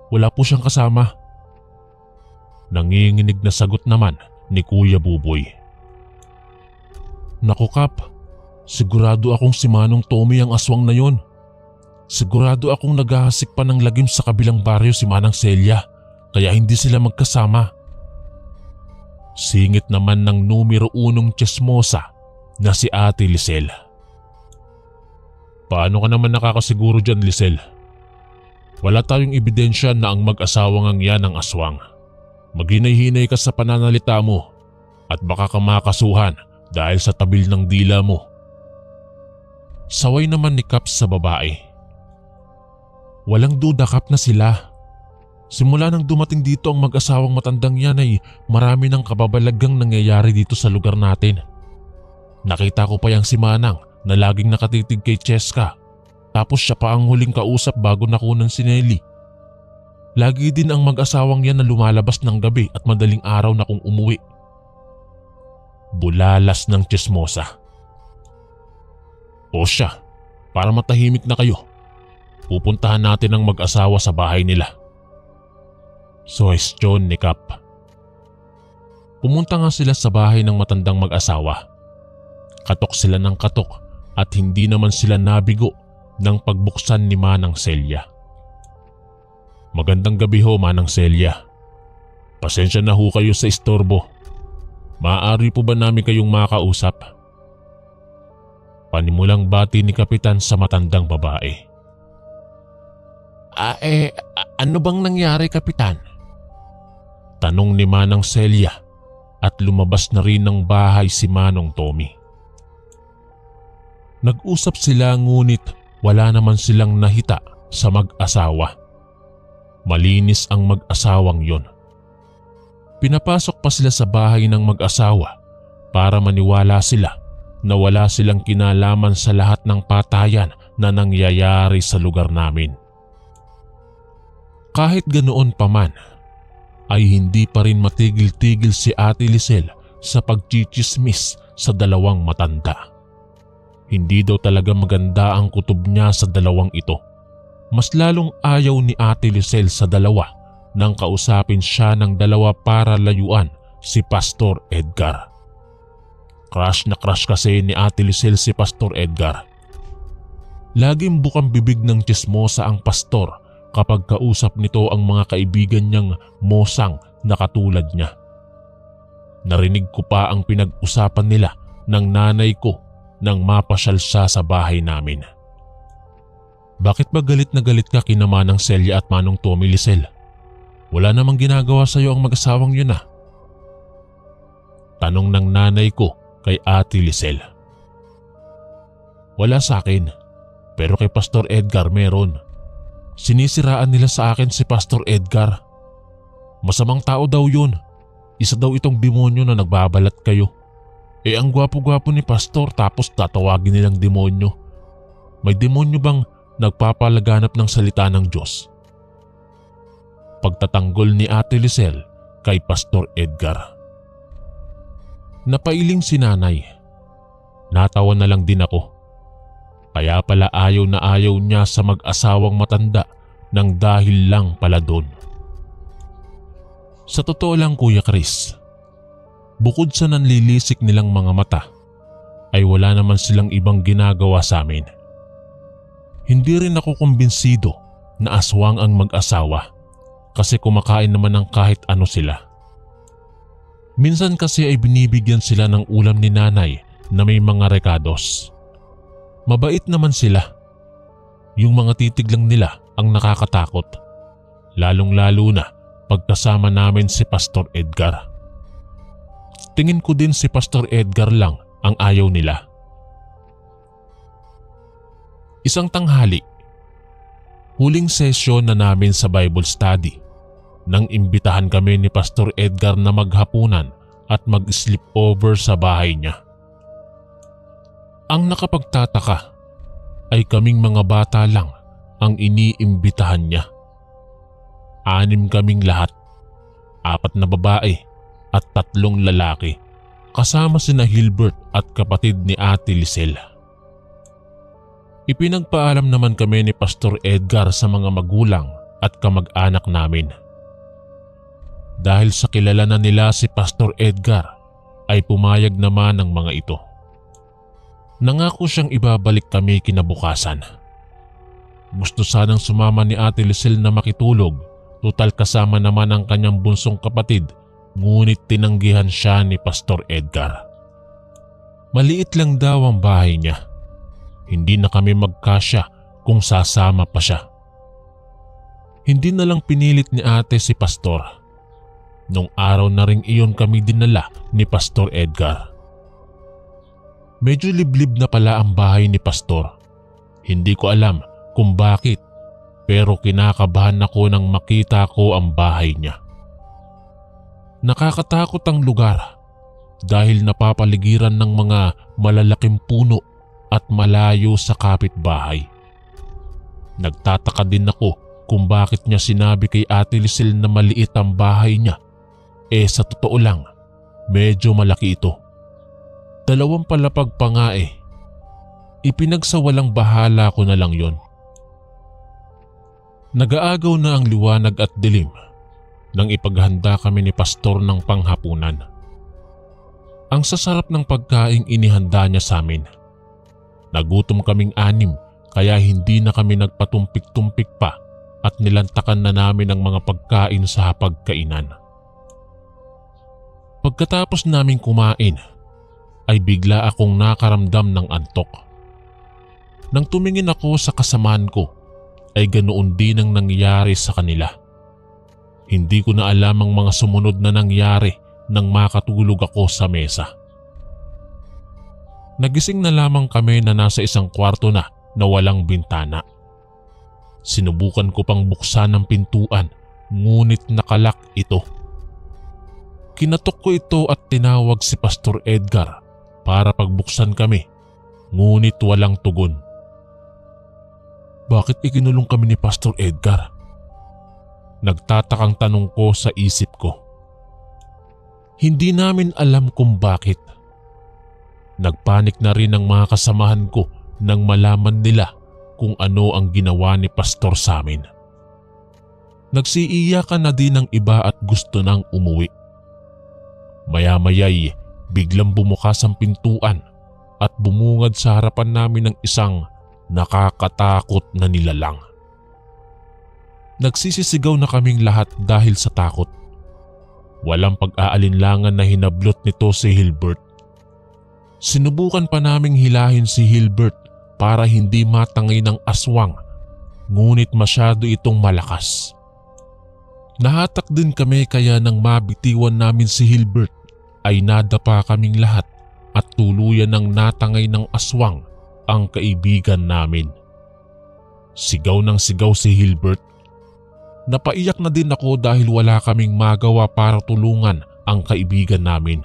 Wala po siyang kasama." Nanginginig na sagot naman ni Kuya Buboy. "Naku, Kap, sigurado akong si Manong Tommy ang aswang na yon. Sigurado akong naghahasik pa ng lagim sa kabilang baryo si Manang Celia, kaya hindi sila magkasama." Singit naman ng numero 1 tsismosa na si Ate Lisel. "Paano ka naman nakakasiguro dyan, Lisel? Wala tayong ebidensya na ang mag-asawang ang yan ang aswang. Maghinay-hinay ka sa pananalita mo at baka ka makasuhan dahil sa tabil ng dila mo." Saway naman ni Kap sa babae. Walang duda Kap na sila. Simula nang dumating dito ang mag-asawang matandang yan ay marami ng kababalagang nangyayari dito sa lugar natin. Nakita ko pa yang si Manang na laging nakatitig kay Cheska, tapos siya pa ang huling kausap bago nakunan si Nelly. Lagi din ang mag-asawang yan na lumalabas ng gabi at madaling araw na kung umuwi. Bulalas ng tsismosa. O siya, para matahimik na kayo, pupuntahan natin ang mag-asawa sa bahay nila. Suhestyon ni Kap. Pumunta nga sila sa bahay ng matandang mag-asawa. Katok sila ng katok at hindi naman sila nabigo ng pagbuksan ni Manang Celia. Magandang gabi ho, Manang Celia. Pasensya na ho kayo sa istorbo. Maaari po ba namin kayong makausap? Panimulang bati ni Kapitan sa matandang babae. Ano bang nangyari, Kapitan? Tanong ni Manang Celia at lumabas na rin ng bahay si Manong Tommy. Nag-usap sila ngunit wala naman silang nahita sa mag-asawa. Malinis ang mag-asawang yon. Pinapasok pa sila sa bahay ng mag-asawa para maniwala sila na wala silang kinalaman sa lahat ng patayan na nangyayari sa lugar namin. Kahit ganoon pa man, ay hindi pa rin matigil-tigil si Ate Lisel sa pagchichismis sa dalawang matanda. Hindi daw talaga maganda ang kutob niya sa dalawang ito. Mas lalong ayaw ni Ate Lisel sa dalawa nang kausapin siya ng dalawa para layuan si Pastor Edgar. Crush na crush kasi ni Ate Lisel si Pastor Edgar. Laging bukang bibig ng tsismosa ang pastor kapag kausap nito ang mga kaibigan niyang mosang na katulad niya. Narinig ko pa ang pinag-usapan nila ng nanay ko nang mapasyal siya sa bahay namin. Bakit ba galit na galit ka kina Manang Celia at Manong Tommy, Lisel? Wala namang ginagawa sa iyo ang mag-asawang yun ah. Tanong ng nanay ko kay Ate Lisel. Wala sa akin, pero kay Pastor Edgar meron. Sinisiraan nila sa akin si Pastor Edgar. Masamang tao daw yun. Isa daw itong demonyo na nagbabalat kayo. Ang gwapo-gwapo ni Pastor tapos tatawagin nilang demonyo. May demonyo bang nagpapalaganap ng salita ng Diyos? Pagtatanggol ni Ate Lisel kay Pastor Edgar. Napailing si nanay. Natawa na lang din ako. Kaya pala ayaw na ayaw niya sa mag-asawang matanda nang dahil lang pala doon. Sa totoo lang, Kuya Chris, bukod sa nanlilisik nilang mga mata, ay wala naman silang ibang ginagawa sa amin. Hindi rin ako kumbinsido na aswang ang mag-asawa kasi kumakain naman ng kahit ano sila. Minsan kasi ay binibigyan sila ng ulam ni nanay na may mga rekados. Mabait naman sila. Yung mga titig lang nila ang nakakatakot. Lalong-lalo na pagkasama namin si Pastor Edgar. Tingin ko din si Pastor Edgar lang ang ayaw nila. Isang tanghali, huling sesyon na namin sa Bible study, nang imbitahan kami ni Pastor Edgar na maghapunan at mag-sleep over sa bahay niya. Ang nakapagtataka ay kaming mga bata lang ang iniimbitahan niya. 6 kaming lahat, 4 na babae at 3 lalaki, kasama sina Hilbert at kapatid ni Ate Lisel. Ipinagpaalam naman kami ni Pastor Edgar sa mga magulang at kamag-anak namin. Dahil sa kilala na nila si Pastor Edgar ay pumayag naman ng mga ito. Nangako siyang ibabalik kami kinabukasan. Gusto sanang sumama ni Ate Lisel na makitulog, total kasama naman ang kanyang bunsong kapatid, ngunit tinanggihan siya ni Pastor Edgar. Maliit lang daw ang bahay niya. Hindi na kami magkasya kung sasama pa siya. Hindi na lang pinilit ni ate si Pastor. Nung araw na ring iyon kami dinala ni Pastor Edgar. Medyo liblib na pala ang bahay ni Pastor Hindi ko alam kung bakit, pero kinakabahan ako nang makita ko ang bahay niya. Nakakatakot ang lugar dahil napapaligiran ng mga malalaking puno at malayo sa kapitbahay. Nagtataka din ako kung bakit niya sinabi kay Ate Lisel na maliit ang bahay niya. Sa totoo lang, medyo malaki ito. 2 palapag pa nga eh. Ipinagsawalang bahala ko na lang yon. Nag-aagaw na ang liwanag at dilim nang ipaghanda kami ni Pastor ng panghapunan. Ang sasarap ng pagkaing inihanda niya sa amin. Nagutom kaming 6 kaya hindi na kami nagpatumpik-tumpik pa at nilantakan na namin ang mga pagkain sa hapagkainan. Pagkatapos naming kumain ay bigla akong nakaramdam ng antok. Nang tumingin ako sa kasamahan ko ay ganoon din ang nangyari sa kanila. Hindi ko na alam ang mga sumunod na nangyari nang makatulog ako sa mesa. Nagising na lamang kami na nasa isang kwarto na walang bintana. Sinubukan ko pang buksan ang pintuan ngunit nakalak ito. Kinatok ko ito at tinawag si Pastor Edgar para pagbuksan kami ngunit walang tugon. Bakit ikinulong kami ni Pastor Edgar? Nagtatakang tanong ko sa isip ko. Hindi namin alam kung bakit. Nagpanik na rin ang mga kasamahan ko nang malaman nila kung ano ang ginawa ni Pastor sa amin. Nagsiiyakan na din ang iba at gusto nang umuwi. Maya-maya'y biglang bumukas ang pintuan at bumungad sa harapan namin ng isang nakakatakot na nilalang. Nagsisisigaw na kaming lahat dahil sa takot. Walang pag-aalinlangan na hinablot nito si Hilbert. Sinubukan pa naming hilahin si Hilbert para hindi matangay ng aswang, ngunit masyado itong malakas. Nahatak din kami kaya nang mabitiwan namin si Hilbert ay nadapa kaming lahat at tuluyan ng natangay ng aswang ang kaibigan namin. Sigaw ng sigaw si Hilbert. Napaiyak na din ako dahil wala kaming magawa para tulungan ang kaibigan namin.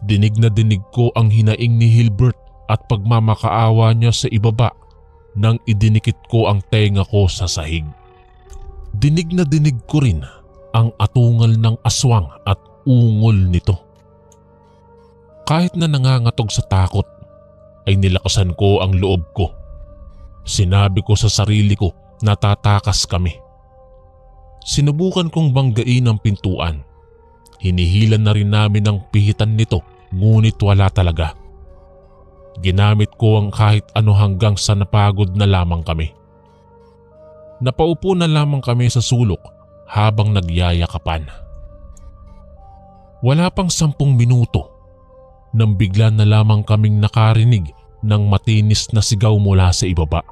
Dinig na dinig ko ang hinaing ni Hilbert at pagmamakaawa niya sa ibaba nang idinikit ko ang tenga ko sa sahig. Dinig na dinig ko rin ang atungal ng aswang at ungol nito. Kahit na nangangatog sa takot, ay nilakasan ko ang loob ko. Sinabi ko sa sarili ko na tatakas kami. Sinubukan kong banggain ang pintuan. Hinihilan na rin namin ang pihitan nito ngunit wala talaga. Ginamit ko ang kahit ano hanggang sa napagod na lamang kami. Napaupo na lamang kami sa sulok habang nagyayakapan. Wala pang 10 minuto nang bigla na lamang kaming nakarinig ng matinis na sigaw mula sa ibaba.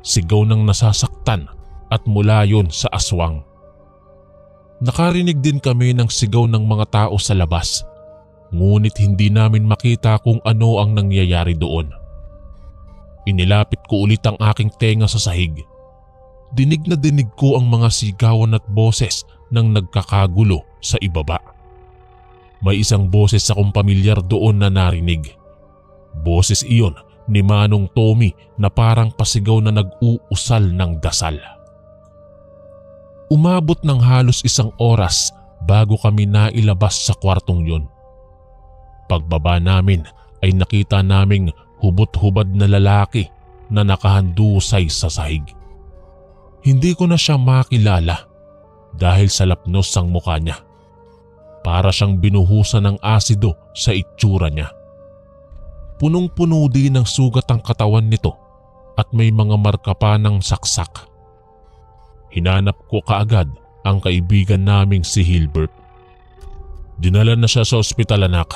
Sigaw ng nasasaktan at mula yon sa aswang. Nakarinig din kami ng sigaw ng mga tao sa labas, ngunit hindi namin makita kung ano ang nangyayari doon. Inilapit ko ulit ang aking tenga sa sahig. Dinig na dinig ko ang mga sigawan at boses ng nagkakagulo sa ibaba. May isang boses akong pamilyar doon na narinig. Boses iyon ni Manong Tommy na parang pasigaw na nag-uusal ng dasal. Umabot ng halos 1 oras bago kami nailabas sa kwartong yun. Pagbaba namin ay nakita naming hubot-hubad na lalaki na nakahandusay sa sahig. Hindi ko na siya makilala dahil sa lapnos ang mukha niya. Para siyang binuhusan ng asido sa itsura niya. Punong-puno din ng sugat ang katawan nito at may mga marka pa ng saksak. Hinanap ko kaagad ang kaibigan naming si Hilbert. Dinala na siya sa ospital, anak.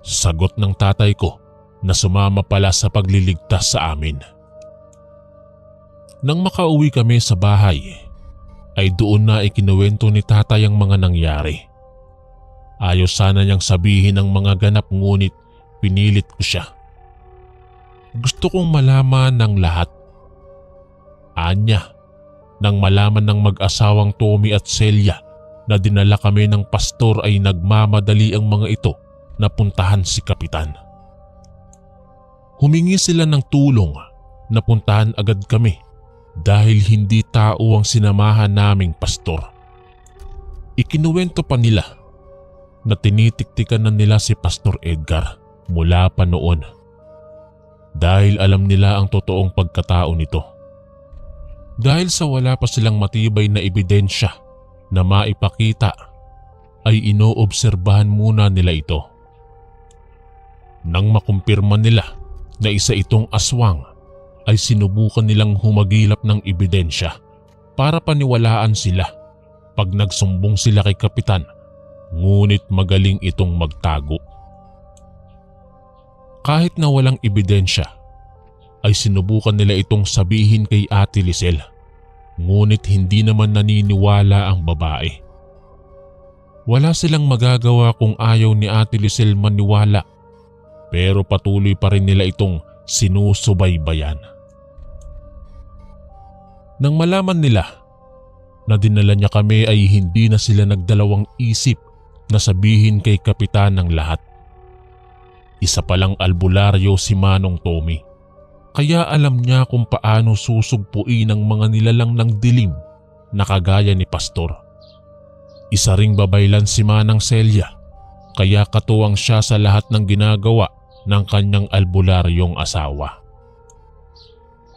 Sagot ng tatay ko na sumama pala sa pagliligtas sa amin. Nang makauwi kami sa bahay, ay doon na ikinuwento ni tatay ang mga nangyari. Ayos sana niyang sabihin ang mga ganap ngunit pinilit ko siya. Gusto kong malaman ng lahat. Anya, nang malaman ng mag-asawang Tommy at Celia na dinala kami ng pastor ay nagmamadali ang mga ito na puntahan si Kapitan. Humingi sila ng tulong na puntahan agad kami dahil hindi tao ang sinamahan naming pastor. Ikinuwento pa nila na tinitiktikan na nila si Pastor Edgar mula pa noon dahil alam nila ang totoong pagkatao nito. Dahil sa wala pa silang matibay na ebidensya na maipakita ay inoobserbahan muna nila ito. Nang makumpirma nila na isa itong aswang ay sinubukan nilang humagilap ng ebidensya para paniwalaan sila pag nagsumbong sila kay Kapitan, ngunit magaling itong magtago. Kahit na walang ebidensya ay sinubukan nila itong sabihin kay Ate Lisel, ngunit hindi naman naniniwala ang babae. Wala silang magagawa kung ayaw ni Ate Lisel maniwala, pero patuloy pa rin nila itong sinusubaybayan. Nang malaman nila na dinala niya kami ay hindi na sila nagdalawang isip na sabihin kay Kapitan ng lahat. Isa palang albularyo si Manong Tommy, kaya alam niya kung paano susugpuin ang mga nilalang ng dilim na kagaya ni Pastor. Isa ring babaylan si Manang Celia, kaya katuwang siya sa lahat ng ginagawa ng kanyang albularyong asawa.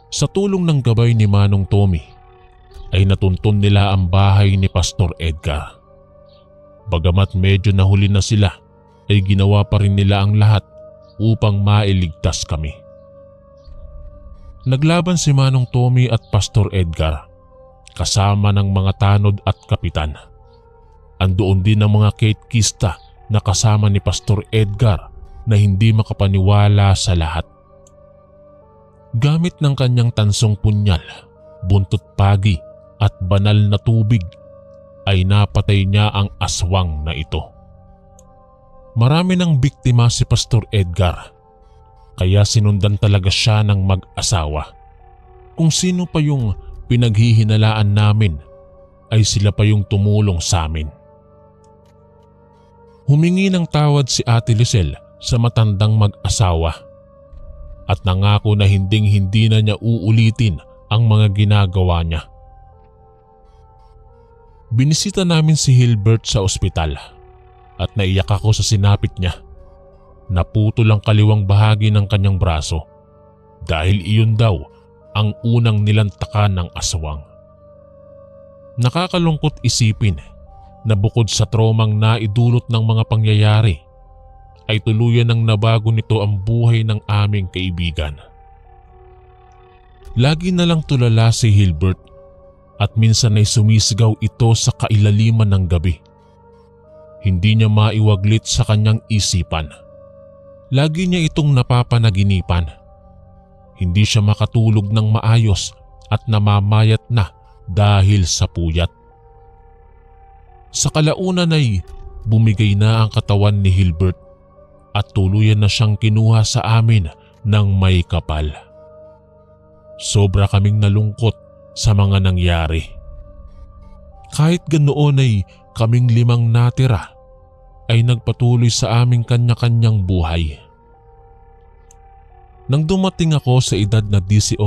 Sa tulong ng gabay ni Manong Tommy ay natuntun nila ang bahay ni Pastor Edgar. Bagamat medyo nahuli na sila ay ginawa pa rin nila ang lahat upang mailigtas kami. Naglaban si Manong Tommy at Pastor Edgar kasama ng mga tanod at kapitan. Andoon din ang mga katekista na kasama ni Pastor Edgar na hindi makapaniwala sa lahat. Gamit ng kanyang tansong punyal, buntot pagi at banal na tubig ay napatay niya ang aswang na ito. Marami ng biktima si Pastor Edgar, kaya sinundan talaga siya ng mag-asawa. Kung sino pa yung pinaghihinalaan namin ay sila pa yung tumulong sa amin. Humingi ng tawad si Ate Lisel sa matandang mag-asawa at nangako na hinding-hindi na niya uulitin ang mga ginagawa niya. Binisita namin si Hilbert sa ospital at naiyak ako sa sinapit niya. Naputol ang kaliwang bahagi ng kanyang braso dahil iyon daw ang unang nilantakan ng aswang. Nakakalungkot isipin na bukod sa traumang naidulot ng mga pangyayari ay tuluyan ng nabago nito ang buhay ng aming kaibigan. Lagi na lang tulala si Hilbert at minsan ay sumisigaw ito sa kailaliman ng gabi. Hindi niya maiwaglit sa kanyang isipan. Lagi niya itong napapanaginipan. Hindi siya makatulog ng maayos at namamayat na dahil sa puyat. Sa kalaunan ay bumigay na ang katawan ni Hilbert at tuluyan na siyang kinuha sa amin ng may kapal. Sobra kaming nalungkot sa mga nangyari. Kahit ganoon ay kaming 5 natira ay nagpatuloy sa aming kanya-kanyang buhay. Nang dumating ako sa edad na 18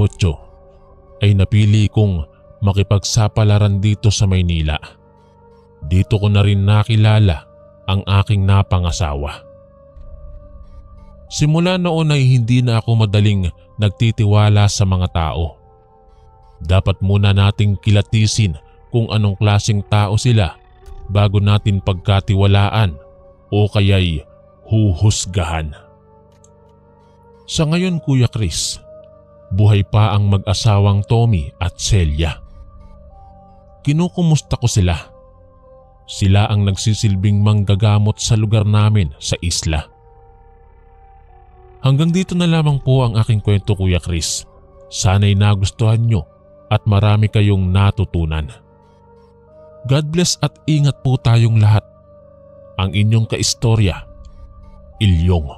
ay napili kong makipagsapalaran dito sa Maynila. Dito ko na rin nakilala ang aking napangasawa. Simula noon ay hindi na ako madaling nagtitiwala sa mga tao. Dapat muna nating kilatisin kung anong klaseng tao sila bago natin pagkatiwalaan o kaya'y huhusgahan. Sa ngayon, Kuya Chris, buhay pa ang mag-asawang Tommy at Celia. Kinukumusta ko sila. Sila ang nagsisilbing manggagamot sa lugar namin sa isla. Hanggang dito na lamang po ang aking kwento, Kuya Chris. Sana'y nagustuhan nyo at marami kayong natutunan. God bless at ingat po tayong lahat. Ang inyong kaistorya, Ilyong.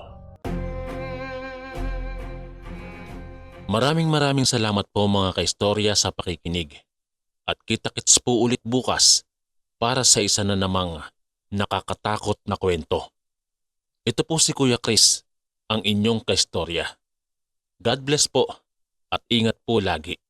Maraming salamat po mga kaistorya sa pakikinig. At kita-kits po ulit bukas para sa isa na namang nakakatakot na kwento. Ito po si Kuya Chris, ang inyong kaistorya. God bless po at ingat po lagi.